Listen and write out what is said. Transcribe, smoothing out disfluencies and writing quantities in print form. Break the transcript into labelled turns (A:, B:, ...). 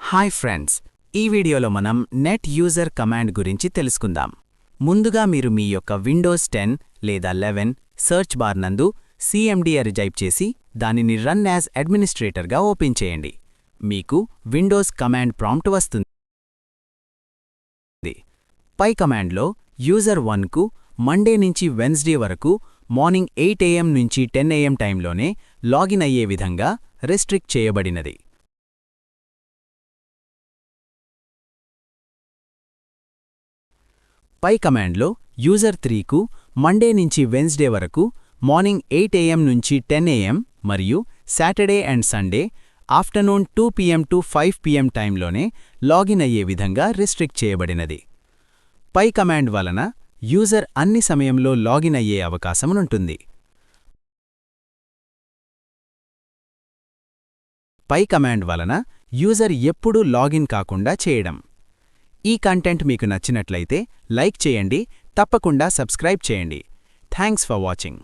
A: Hi friends, ఈ వీడియోలో మనం నెట్ యూజర్ కమాండ్ గురించి తెలుసుకుందాం. ముందుగా మీరు మీ యొక్క విండోస్ 10 లేదా 11 సెర్చ్ బార్ నందు cmd టైప్ చేసి దానిని రన్ యాజ్ అడ్మినిస్ట్రేటర్గా ఓపెన్ చేయండి. మీకు విండోస్ కమాండ్ ప్రాంప్ట్ వస్తుంది. పై కమాండ్లో యూజర్ 1కు మండే నుంచి వెన్స్డే వరకు మార్నింగ్ 8 AM నుంచి 10 AM టైంలోనే లాగిన్ అయ్యే విధంగా రెస్ట్రిక్ట్ చేయబడినది. పై కమాండ్లో యూజర్ 3కు మండే నుంచి వెన్స్డే వరకు మార్నింగ్ 8 AM నుంచి 10 AM మరియు Saturday and Sunday afternoon 2 PM to 5 PM టైంలోనే లాగిన్ అయ్యే విధంగా రిస్ట్రిక్ట్ చేయబడినది. పై కమాండ్ వలన యూజర్ అన్ని సమయంలో లాగిన్ అయ్యే అవకాశముంటుంది. పై కమాండ్ వలన యూజర్ ఎప్పుడూ లాగిన్ కాకుండా చేయడం. ఈ కంటెంట్ మీకు నచ్చినట్లయితే లైక్ చేయండి, తప్పకుండా సబ్స్క్రైబ్ చేయండి. Thanks for watching.